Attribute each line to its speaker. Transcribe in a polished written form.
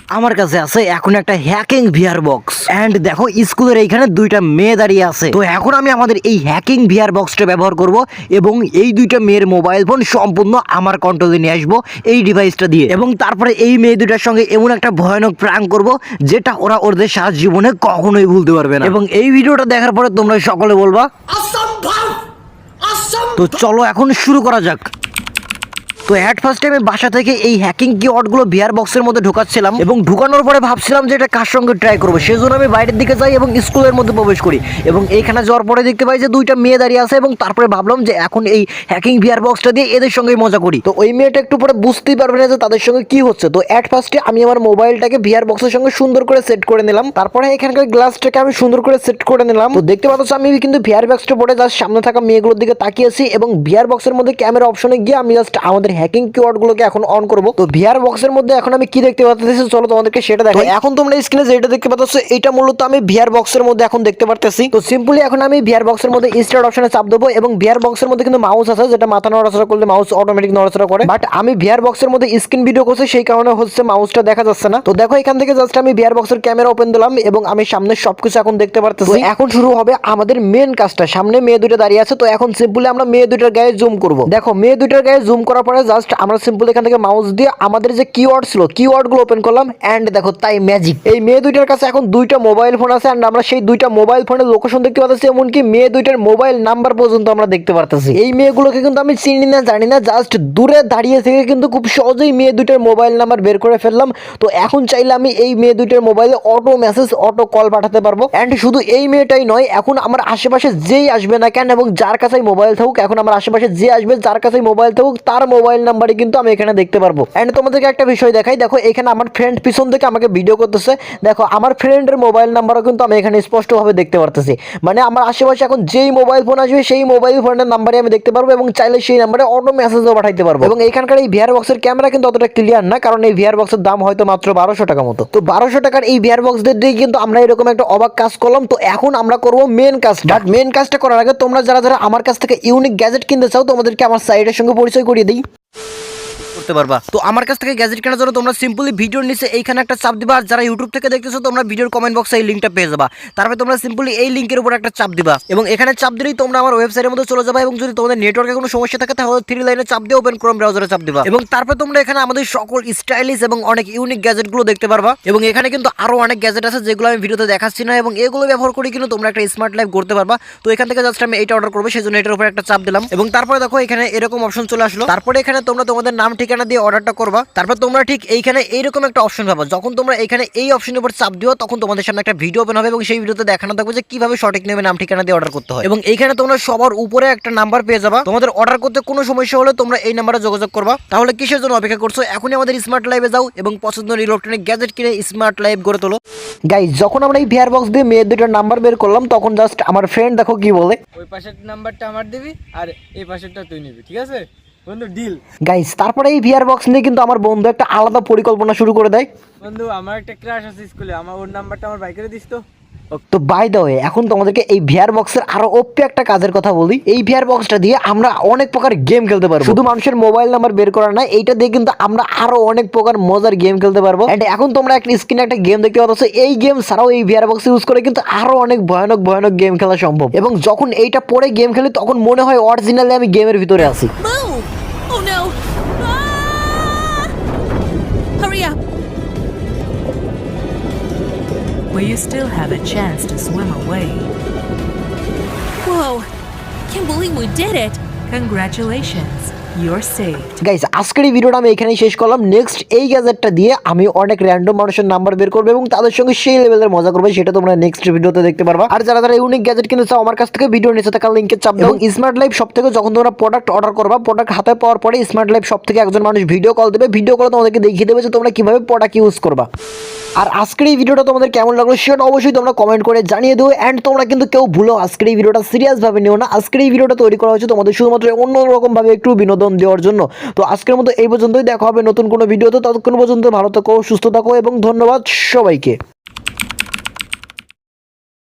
Speaker 1: আমার কাছে আছে এখন একটা হ্যাকিং ভিআর বক্স এন্ড দেখো স্কুলের এইখানে দুইটা মেয়ে দাঁড়িয়ে আছে। তো এখন আমি আমাদের এই হ্যাকিং ভিআর বক্সটা ব্যবহার করব এবং এই দুইটা মেয়ের মোবাইল ফোন সম্পূর্ণ আমার কন্ট্রোলে নিয়ে আসবো এই ডিভাইসটা দিয়ে, এবং তারপরে এই মেয়ে দুইটার সঙ্গে এমন একটা ভয়ানক প্র্যাঙ্ক করব যেটা ওরা ওদের সারা জীবনে কখনোই ভুলতে পারবে না। এবং এই ভিডিওটা দেখার পরে তোমরা সকলে বলবা তো চলো এখন শুরু করা যাক। তো অ্যাট ফার্স্ট আমি বাসা থেকে এই হ্যাকিং কিওয়ার্ডগুলো ভিআর বক্সের মধ্যে ঢোকাচ্ছিলাম এবং ঢোকানোর পরে ভাবছিলাম যে এটা কার সঙ্গে ট্রাই করবো, সেজন্য আমি বাইরের দিকে যাই এবং স্কুলের মধ্যে প্রবেশ করি এবং এইখানে যাওয়ার পরে দেখতে পাই যে দুইটা মেয়ে দাঁড়িয়ে আছে এবং তারপরে ভাবলাম যে এখন এই হ্যাকিং ভিআর বক্সটা দিয়ে এদের সঙ্গে মজা করি। তো ওই মেয়েটা একটু পরে বুঝতেই পারবে না যে তাদের সঙ্গে কি হচ্ছে। তো অ্যাট ফার্স্টে আমি আমার মোবাইলটাকে ভিআর বক্সের সঙ্গে সুন্দর করে সেট করে নিলাম, তারপরে এখানকার গ্লাসটাকে আমি সুন্দর করে সেট করে নিলাম। তো দেখতে পাচ্ছ আমি কিন্তু ভিআর বক্সটা পরে জাস্ট সামনে থাকা মেয়েগুলোর দিকে তাকিয়েছি এবং ভিআর বক্সের মধ্যে ক্যামেরা অপশনে গিয়ে আমি জাস্ট আমাদের হ্যাকিং কিওয়ার্ডগুলো এখন অন করব। তো ভিআর বক্সের মধ্যে এখন আমি কি দেখতে পাচ্ছি চলো তোমাদেরকে সেটা দেখাই। এখন তোমরা স্ক্রিনে যেটা দেখতে পাচ্ছ এটা মূলত আমি ভিআর বক্সের মধ্যে এখন দেখতে পারতেছি। তো সিম্পলি এখন আমি ভিআর বক্সের মধ্যে স্টার্ট অপশনে চাপ দেবো এবং ভিআর বক্সের মধ্যে কিন্তু মাউস আছে যেটা মাথা নড়াচড়া করলে মাউস অটোমেটিক নড়াচড়া করে, বাট আমি ভিআর বক্সের মধ্যে স্ক্রিন ভিডিও করছি সেই কারণে হচ্ছে মাউসটা দেখা যাচ্ছে না। তো দেখো এখান থেকে জাস্ট আমি ভিআর বক্সের ক্যামেরা ওপেন দিলাম এবং আমি সামনে সবকিছু এখন দেখতে পারতেছি। এখন শুরু হবে আমাদের মেন কাজটা। সামনে মেয়ে দুটো দাঁড়িয়ে আছে, তো এখন সিম্পলি আমরা মেয়ে দুটোর গায়ে জুম করব। দেখো মেয়ে দুটোর গায়ে জুম করার পরে জাস্ট আমরা সিম্পলি এখান থেকে মাউস দিয়ে আমাদের যে কিওয়ার্ড ছিল কিওয়ার্ডগুলো ওপেন করলাম এন্ড দেখো তাই ম্যাজিক এই মেয়ে দুইটার কাছে এখন দুইটা মোবাইল ফোন আছে এন্ড আমরা সেই দুইটা মোবাইল ফোনের লোকেশন দেখতে পাচ্ছি, এমনকি মেয়ে দুইটার মোবাইল নাম্বার পর্যন্ত আমরা দেখতে পারতেছি। এই মেয়েগুলোকে কিন্তু আমি চিনি না জানি না, জাস্ট দূরে দাঁড়িয়ে থেকে কিন্তু খুব সহজেই মেয়ে দুইটার মোবাইল নাম্বার বের করে ফেললাম। তো এখন চাইলে আমি এই মেয়ে দুইটার মোবাইলে অটো মেসেজ অটো কল পাঠাতে পারবো। এন্ড শুধু এই মেয়েটাই নয়, এখন আমার আশেপাশে যেই আসবে না কেন এবং যার কাছে মোবাইল থাকুক, এখন আমার আশেপাশে যে আসবে যার কাছে মোবাইল থাকুক তার মোবাইল নাম্বারই কিন্তু আমি এখানে দেখতে পারবো। এন্ড তোমাদেরকে একটা বিষয় দেখাই, দেখো এখানে আমার ফ্রেন্ড পিছন থেকে আমাকে ভিডিও করতেছে, দেখো আমার ফ্রেন্ডের মোবাইল নাম্বারও কিন্তু আমি এখানে স্পষ্টভাবে দেখতে পারতেছি। মানে আমার আশেপাশে এখন যেই মোবাইল ফোন আসবে সেই মোবাইল ফোনের নাম্বারে আমি দেখতে পারবো এবং চাইলে সেই নাম্বারে অটো মেসেজও পাঠাইতে পারবো। এবং এখানকার এই ভিআর বক্সের ক্যামেরা কিন্তু অতটা ক্লিয়ার না, কারণ এই ভিআর বক্সের দাম হয়তো মাত্র 1200 টাকা মতো। তো 1200 টাকার এই ভিআর বক্স দিয়ে কিন্তু আমরা এরকম একটা অবাক কাজ করলাম। তো এখন আমরা করবো মেন কাজটা, বাট মেন কাজটা করার আগে তোমরা যারা যারা আমার কাছ থেকে ইউনিক গ্যাজেট কিনতে চাও তোমাদেরকে আমার সাইটের সঙ্গে পরিচয় করিয়ে দিই করতে পারবা। তো আমার কাছ থেকে গ্যাজেট কেনার জন্য তোমরা সিম্পলি ভিডিওর নিচে এইখানে একটা চাপ দিবা, আর যারা ইউটিউব থেকে দেখতেছো তোমরা ভিডিওর কমেন্ট বক্সে এই লিঙ্কটা পেয়ে যাবা। তারপরে তোমরা সিম্পলি এই লিঙ্কের উপর একটা চাপ দিবা এবং এখানে চাপ দিলেই তোমরা আমার ওয়েবসাইটের মধ্যে চলে যাবা এবং যদি তোমাদের নেটওয়ার্কে কোনো সমস্যা থাকে তাহলে 3 লাইনে চাপ দিয়ে ওপেন ক্রোম ব্রাউজারে চাপ দিবা এবং তারপরে তোমরা এখানে আমাদের সকল স্টাইলিশ এবং অনেক ইউনিক গ্যাজেটগুলো দেখতে পারবা। এবং এখানে কিন্তু আরো অনেক গ্যাজেট আছে যেগুলো আমি ভিডিওতে দেখাচ্ছি না এবং এগুলো ব্যবহার করে কিন্তু তোমরা একটা স্মার্ট লাইফ করতে পারবা। তো এখান থেকে জাস্ট আমি এইটা অর্ডার করবো, সেজন্য এটার উপর একটা চাপ দিলাম এবং তারপরে দেখো এখানে এরকম অপশন চলে আসলো। তারপরে এখানে তোমরা তোমাদের নাম ঠিকানা দিয়ে অর্ডারটা করবা। তারপর তোমরা ঠিক এইখানে এইরকম একটা অপশন পাবা। যখন তোমরা এখানে এই অপশনের উপর চাপ দিও তখন তোমাদের সামনে একটা ভিডিও ওপেন হবে এবং সেই ভিডিওতে দেখানো থাকবে যে কিভাবে সঠিক নেমে নাম ঠিকানা দিয়ে অর্ডার করতে হয়। এবং এইখানে তোমরা সবার উপরে একটা নাম্বার পেয়ে যাবা। তোমাদের অর্ডার করতে কোনো সমস্যা হলে তোমরা এই নাম্বারে যোগাযোগ করবা। তাহলে কিসের জন্য অপেক্ষা করছো? এখনই আমাদের স্মার্ট লাইভে যাও এবং পছন্দের ইলেকট্রনিক গ্যাজেট কিনে স্মার্ট লাইভ গড়ে তোলো। গাইস, যখন আমরা এই ভিআর বক্স দিয়ে মেয়ের দুটোর নাম্বার বের করলাম তখন জাস্ট আমার ফ্রেন্ড দেখো কি বলে,
Speaker 2: ওই পাশের নাম্বারটা আমার দিবি আর এই পাশেরটা তুই নিবি, ঠিক আছে বন্ধু, ডিল।
Speaker 1: গাইস, তারপরে এই ভিআর বক্স নিয়ে কিন্তু আমার বন্ধু একটা আলাদা পরিকল্পনা শুরু করে দেয়।
Speaker 2: বন্ধু আমার একটা ক্রাশ আছে স্কুলে, আমার ওর নাম্বারটা আমার বাইকে দিস তো।
Speaker 1: তো বাই দ্য ওয়ে, এখন তোমাদেরকে এই ভিআর বক্সের আরো ওপি একটা কাজের কথা বলি। এই ভিআর বক্সটা দিয়ে আমরা অনেক প্রকার গেম খেলতে পারবো। শুধু মানুষের মোবাইল নাম্বার বের করা না, এইটা দিয়ে কিন্তু আমরা আরো অনেক প্রকার মজার গেম খেলতে পারবো। এন্ড এখন তোমরা একটা স্ক্রিনে একটা গেম দেখতে পাচ্ছ, এই গেম ছাড়াও এই ভিআর বক্স ইউজ করে কিন্তু আরো অনেক ভয়ানক ভয়ানক গেম খেলা সম্ভব। এবং যখন এইটা পরে গেম খেলি তখন মনে হয় অরিজিনালি আমি গেমের ভিতরে আছি।
Speaker 3: Oh no! Ah! Hurry up!
Speaker 4: Well, you still have a chance to swim away.
Speaker 3: Whoa! Can't believe we did it!
Speaker 4: Congratulations, you're saved.
Speaker 1: Guys, আজকের এই ভিডিওটা আমি এখানেই শেষ করলাম। নেক্সট এই গ্যাজেটটা দিয়ে আমি অনেক র্যান্ডম মানুষের নাম্বার বের করবো এবং তাদের সঙ্গে সেই লেভেলের মজা করবো, সেটা তোমরা নেক্সট ভিডিওতে দেখতে পারবা। আর যারা যারা ইউনিক গ্যাজেট কিনতে চাও আমার কাছ থেকে ভিডিওর নিচে থাকা লিংকে চাপ দাও। এবং স্মার্ট লাইফ সব থেকে যখন তোমরা প্রোডাক্ট অর্ডার করবা, প্রোডাক্ট হাতে পাওয়ার পরে স্মার্ট লাইফ সব থেকে একজন মানুষ ভিডিও কল দেবে, ভিডিও কলে তোমাদেরকে দেখিয়ে দেবে যে তোমরা কিভাবে প্রোডাক্ট ইউজ করবা। আর আজকের এই ভিডিওটা তোমাদের কেমন লাগলো সেটা অবশ্যই তোমরা কমেন্ট করে জানিয়ে দিও। এন্ড তোমরা কিন্তু কেউ ভুলো আজকের এই ভিডিওটা সিরিয়াস ভাবে নিও না। আজকের এই ভিডিওটা তৈরি করা হয়েছে তোমাদের শুধুমাত্র অন্যরকম ভাবে একটু বিনোদন দেওয়ার জন্য। তো আজকের মতো এই পর্যন্তই, দেখা হবে নতুন কোনো ভিডিওতে। ততক্ষণ পর্যন্ত ভালো থাকো, সুস্থ থাকো এবং ধন্যবাদ সবাইকে।